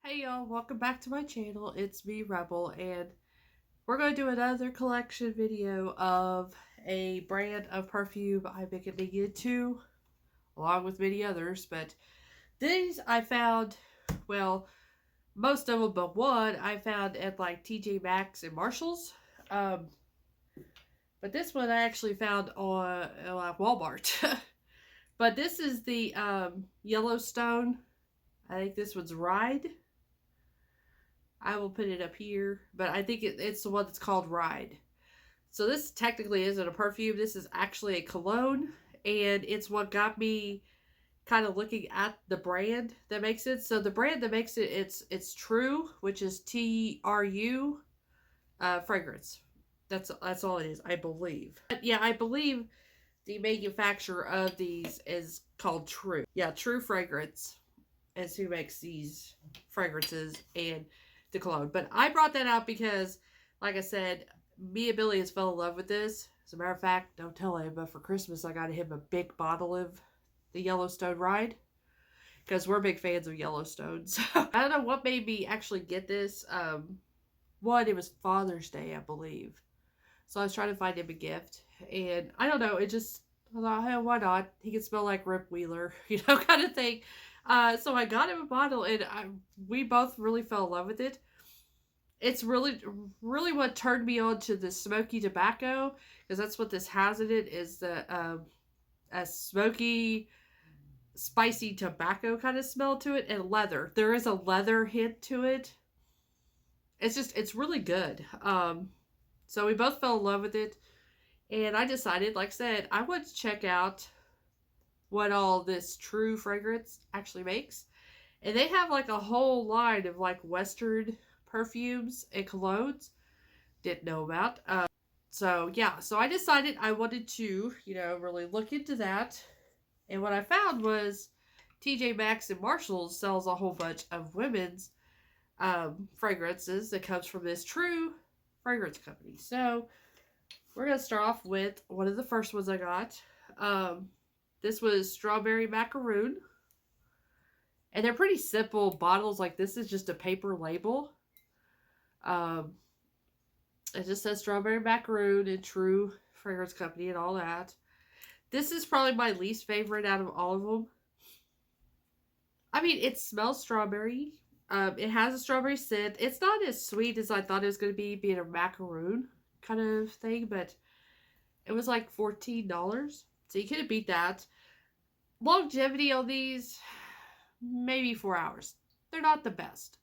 Hey y'all, welcome back to my channel. It's me, Rebel, and we're going to do another collection video of a brand of perfume I've been getting into, along with many others. But these I found, well, most of them but one I found at like TJ Maxx and Marshall's. Um, but this one I actually found on Walmart. But this is the Yellowstone. I think this one's Ride. I will put it up here, but I think it's the one that's called Ride. So this technically isn't a perfume. This is actually a cologne, and it's what got me kind of looking at the brand that makes it. So the brand that makes it, it's Tru, which is TRU fragrance. That's all it is, I believe. But yeah, I believe the manufacturer of these is called Tru. Yeah, Tru Fragrance is who makes these fragrances and the cologne. But I brought that out because, like I said, me and Billy has fell in love with this. As a matter of fact, don't tell him, but for Christmas I got him a big bottle of the Yellowstone Ride because we're big fans of Yellowstone. So I don't know what made me actually get this. One, it was Father's Day, I believe. So I was trying to find him a gift, and I don't know, it just, I thought, hey, why not? He can smell like Rip Wheeler, kind of thing. So I got him a bottle, and we both really fell in love with it. It's really, really what turned me on to the smoky tobacco, because that's what this has in it, is the a smoky, spicy tobacco kind of smell to it, and leather. There is a leather hint to it. It's really good. So we both fell in love with it, and I decided, like I said, I want to check out what all this Tru Fragrance actually makes. And they have like a whole line of like Western perfumes and colognes. Didn't know about. So yeah, so I decided I wanted to, really look into that. And what I found was TJ Maxx and Marshalls sells a whole bunch of women's fragrances that comes from this Tru Fragrance company. So we're going to start off with one of the first ones I got. This was Strawberry Macaroon. And they're pretty simple bottles. Like, this is just a paper label. It just says Strawberry Macaroon and Tru Fragrance Company and all that. This is probably my least favorite out of all of them. I mean, it smells strawberry. It has a strawberry scent. It's not as sweet as I thought it was going to be, being a macaroon kind of thing, but it was like $14. So you couldn't beat that. Longevity on these, maybe 4 hours. They're not the best.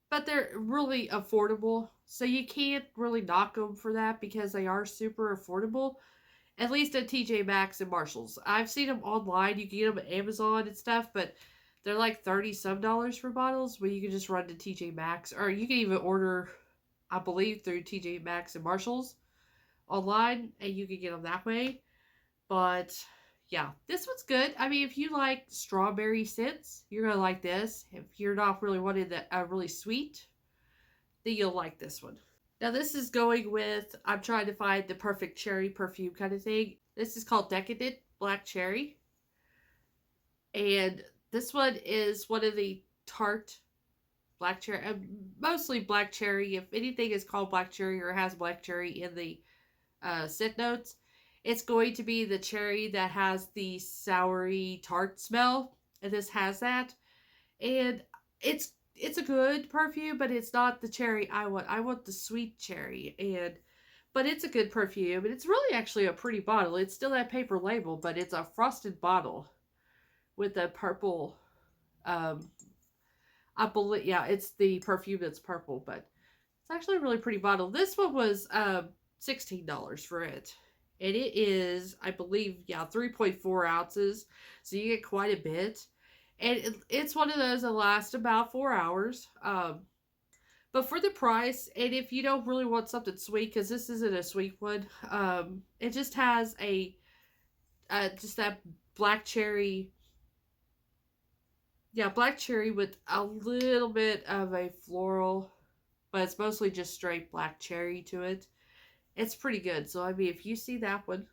But they're really affordable. So you can't really knock them for that because they are super affordable. At least at TJ Maxx and Marshalls. I've seen them online. You can get them at Amazon and stuff, but they're like $30-some for bottles, where you can just run to TJ Maxx, or you can even order, I believe, through TJ Maxx and Marshalls online, and you can get them that way. But yeah, this one's good. I mean, if you like strawberry scents, you're gonna like this. If you're not really wanting that really sweet, then you'll like this one. Now this is going with, I'm trying to find the perfect cherry perfume kind of thing. This is called Decadent Black Cherry. And this one is one of the tart black cherry, mostly black cherry. If anything is called black cherry or has black cherry in the scent notes, it's going to be the cherry that has the soury tart smell. And this has that. And it's a good perfume, but it's not the cherry I want. I want the sweet cherry. But it's a good perfume, and it's really actually a pretty bottle. It's still that paper label, but it's a frosted bottle with a purple, I believe, yeah, it's the perfume that's purple, but it's actually a really pretty bottle. This one was $16 for it. And it is, I believe, yeah, 3.4 ounces. So you get quite a bit. And it's one of those that lasts about 4 hours. But for the price, and if you don't really want something sweet, because this isn't a sweet one, it just has just that black cherry. Yeah, black cherry with a little bit of a floral, but it's mostly just straight black cherry to it. It's pretty good. So, I mean, if you see that one,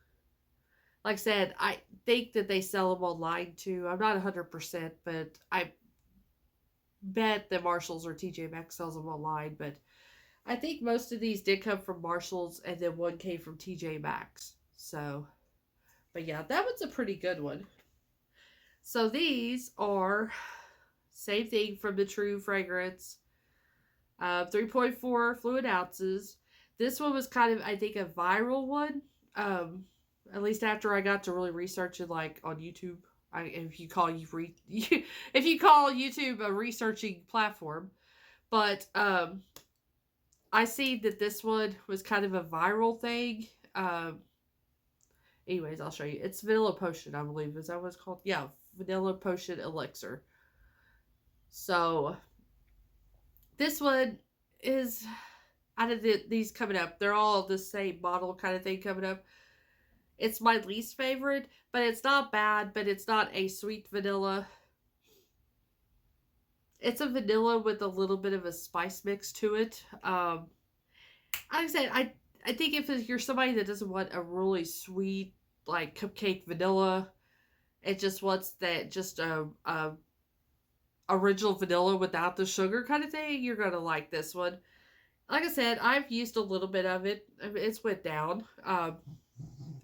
like I said, I think that they sell them online too. I'm not 100%, but I bet that Marshalls or TJ Maxx sells them online, but I think most of these did come from Marshalls and then one came from TJ Maxx. So, but yeah, that one's a pretty good one. So these are same thing from the Tru Fragrance, 3.4 fluid ounces. This one was kind of, I think, a viral one. At least after I got to really research it, like on YouTube. If you call if you call YouTube a researching platform, but I see that this one was kind of a viral thing. Anyways, I'll show you. It's Vanilla Potion, I believe. Is that what it's called? Yeah, Vanilla Potion Elixir. So, this one is, out of these coming up, they're all the same bottle kind of thing coming up. It's my least favorite, but it's not bad, but it's not a sweet vanilla. It's a vanilla with a little bit of a spice mix to it. Like I said, I think if you're somebody that doesn't want a really sweet, like cupcake vanilla, it just wants that just a original vanilla without the sugar kind of thing, you're gonna like this one. Like I said, I've used a little bit of it. It's went down.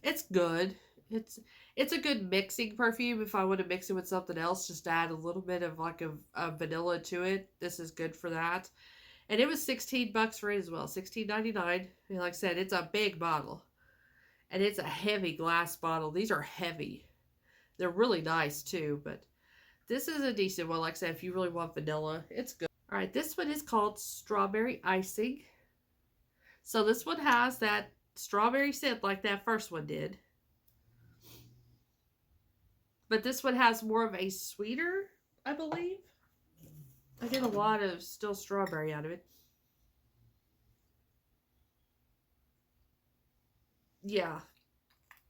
It's good. It's a good mixing perfume. If I want to mix it with something else, just add a little bit of like a vanilla to it. This is good for that. And it was $16 for it as well, $16.99. And like I said, it's a big bottle, and it's a heavy glass bottle. These are heavy. They're really nice too, but this is a decent one. Like I said, if you really want vanilla, it's good. All right, this one is called Strawberry Icing. So this one has that strawberry scent like that first one did. But this one has more of a sweeter, I believe. I get a lot of still strawberry out of it. Yeah.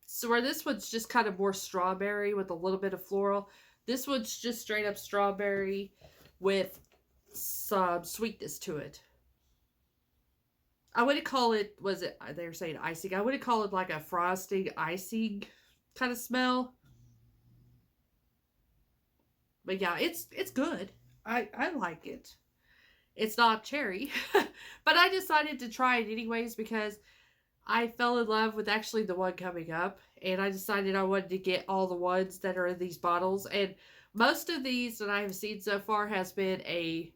So where this one's just kind of more strawberry with a little bit of floral. This one's just straight up strawberry with some sweetness to it. I wouldn't call it, they were saying icing. I wouldn't call it like a frosting icing kind of smell. But yeah, it's good. I like it. It's not cherry. But I decided to try it anyways because I fell in love with actually the one coming up. And I decided I wanted to get all the ones that are in these bottles. And most of these that I have seen so far has been a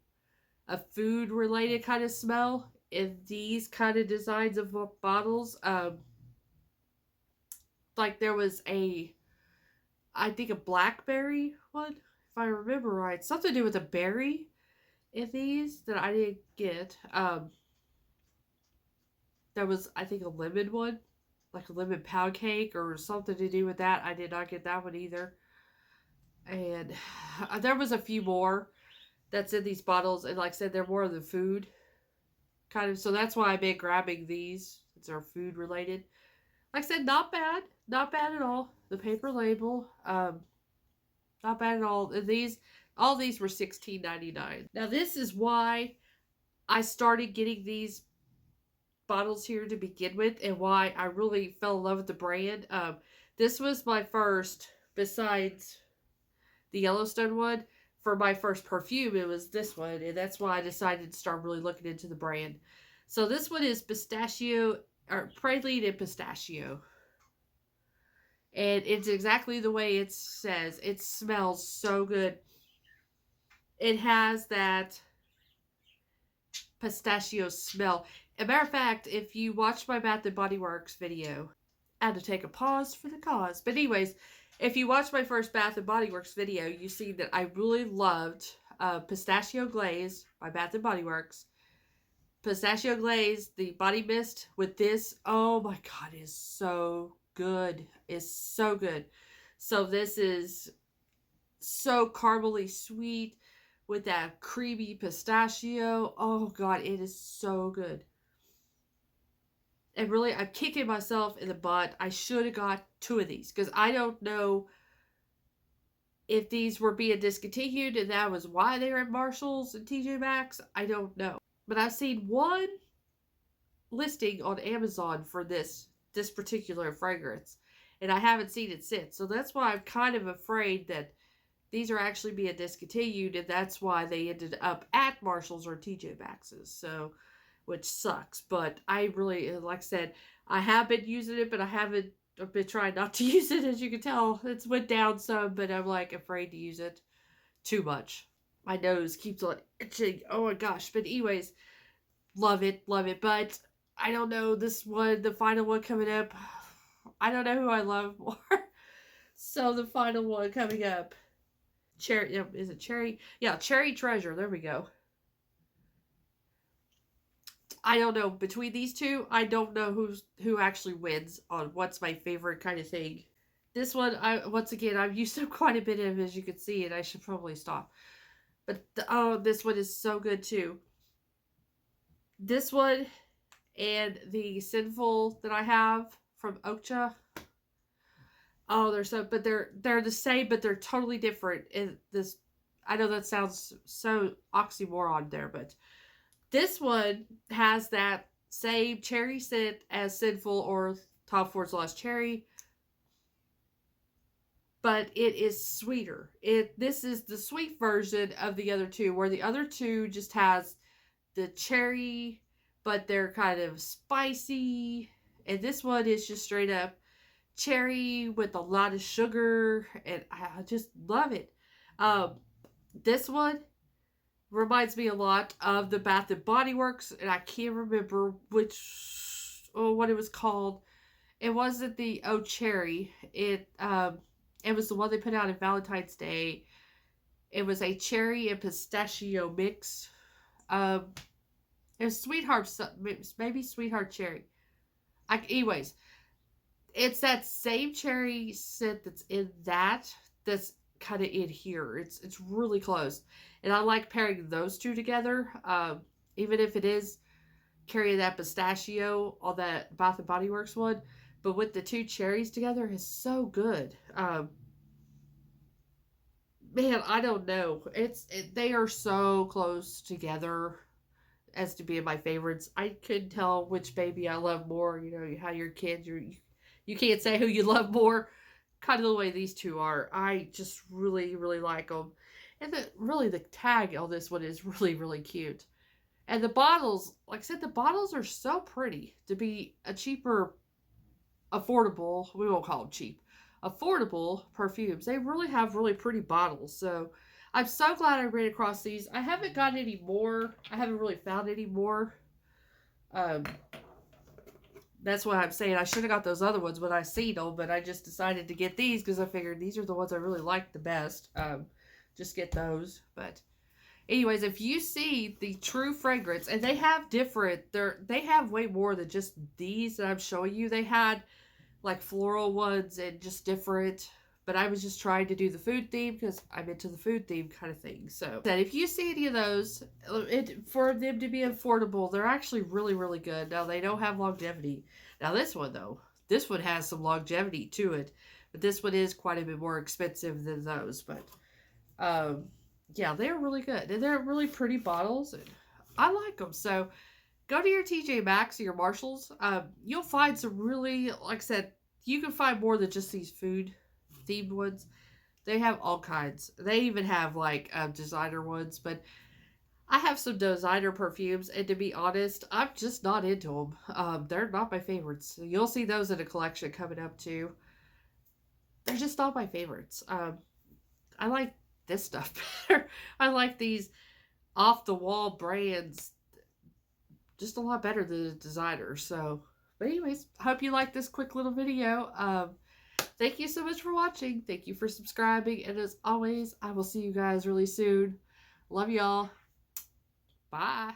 food related kind of smell in these kind of designs of bottles. Like there was I think a blackberry one, if I remember right. Something to do with a berry in these that I didn't get. There was, I think, a lemon one, like a lemon pound cake or something to do with that. I did not get that one either. And there was a few more that's in these bottles, and like I said, they're more of the food kind of. So that's why I've been grabbing these. They're food related. Like I said, not bad, not bad at all. The paper label, not bad at all. All these were $16.99. Now this is why I started getting these bottles here to begin with, and why I really fell in love with the brand. This was my first, besides the Yellowstone one, for my first perfume, it was this one, and that's why I decided to start really looking into the brand. So this one is pistachio, or praline and pistachio. And it's exactly the way it says. It smells so good. It has that pistachio smell. As a matter of fact, if you watch my Bath & Body Works video, I had to take a pause for the cause. But anyways, if you watch my first Bath & Body Works video, you see that I really loved Pistachio Glaze by Bath & Body Works. Pistachio Glaze, the body mist with this, oh my god, is so good. It's so good. So this is so caramely sweet with that creamy pistachio. Oh god, it is so good. And really, I'm kicking myself in the butt. I should have got 2 of these, because I don't know if these were being discontinued and that was why they were at Marshalls and TJ Maxx. I don't know. But I've seen one listing on Amazon for this particular fragrance, and I haven't seen it since. So that's why I'm kind of afraid that these are actually being discontinued, and that's why they ended up at Marshall's or TJ Maxx's. So, which sucks. But I really, like I said, I have been using it, but I've been trying not to use it. As you can tell, it's went down some, but I'm like afraid to use it too much. My nose keeps on itching. Oh my gosh. But anyways, love it, love it. But I don't know, this one, the final one coming up, I don't know who I love more. So the final one coming up, Cherry, is it Cherry? Yeah, Cherry Treasure. There we go. I don't know, between these two, I don't know who actually wins on what's my favorite kind of thing. This one, once again, I've used up quite a bit of, as you can see, and I should probably stop. But oh, this one is so good too. This one and the Sinful that I have from Okja. Oh, they're the same, but they're totally different. And this, I know that sounds so oxymoron there, but this one has that same cherry scent as Sinful or Tom Ford's Lost Cherry, but it is sweeter. This is the sweet version of the other two, where the other two just has the cherry, but they're kind of spicy, and this one is just straight up cherry with a lot of sugar, and I just love it. This one reminds me a lot of the Bath and Body Works, and I can't remember what it was called. It wasn't the Oh Cherry. It was the one they put out on Valentine's Day. It was a cherry and pistachio mix. It was Sweetheart, maybe Sweetheart Cherry. Anyways, it's that same cherry scent that's in that's kind of in here. It's really close, and I like pairing those two together. Even if it is carrying that pistachio on that Bath and Body Works one, but with the two cherries together is so good. Man, I don't know. They are so close together as to being my favorites. I couldn't tell which baby I love more. You know how your kids, you can't say who you love more. Kind of the way these two are. I just really, really like them. And the tag on this one is really, really cute. And the bottles, like I said, the bottles are so pretty to be a cheaper, affordable, we won't call them cheap, affordable perfumes. They really have really pretty bottles. So I'm so glad I ran across these. I haven't got any more. I haven't really found any more. That's what I'm saying. I should have got those other ones when I seen them, but I just decided to get these because I figured these are the ones I really like the best. Just get those. But anyways, if you see the Tru Fragrance, and they have they have way more than just these that I'm showing you. They had like floral ones and just different, but I was just trying to do the food theme because I'm into the food theme kind of thing. So that if you see any of those, for them to be affordable, they're actually really, really good. Now they don't have longevity. Now this one though, this one has some longevity to it, but this one is quite a bit more expensive than those. But yeah, they're really good, and they're really pretty bottles, and I like them. So go to your TJ Maxx or your Marshalls. You'll find some really, like I said, you can find more than just these food themed ones. They have all kinds. They even have like designer ones, but I have some designer perfumes, and to be honest, I'm just not into them. They're not my favorites. You'll see those in a collection coming up too. They're just not my favorites. I like this stuff better. I like these off the wall brands just a lot better than the designer. So, but anyways, I hope you like this quick little video. Thank you so much for watching. Thank you for subscribing. And as always, I will see you guys really soon. Love y'all. Bye.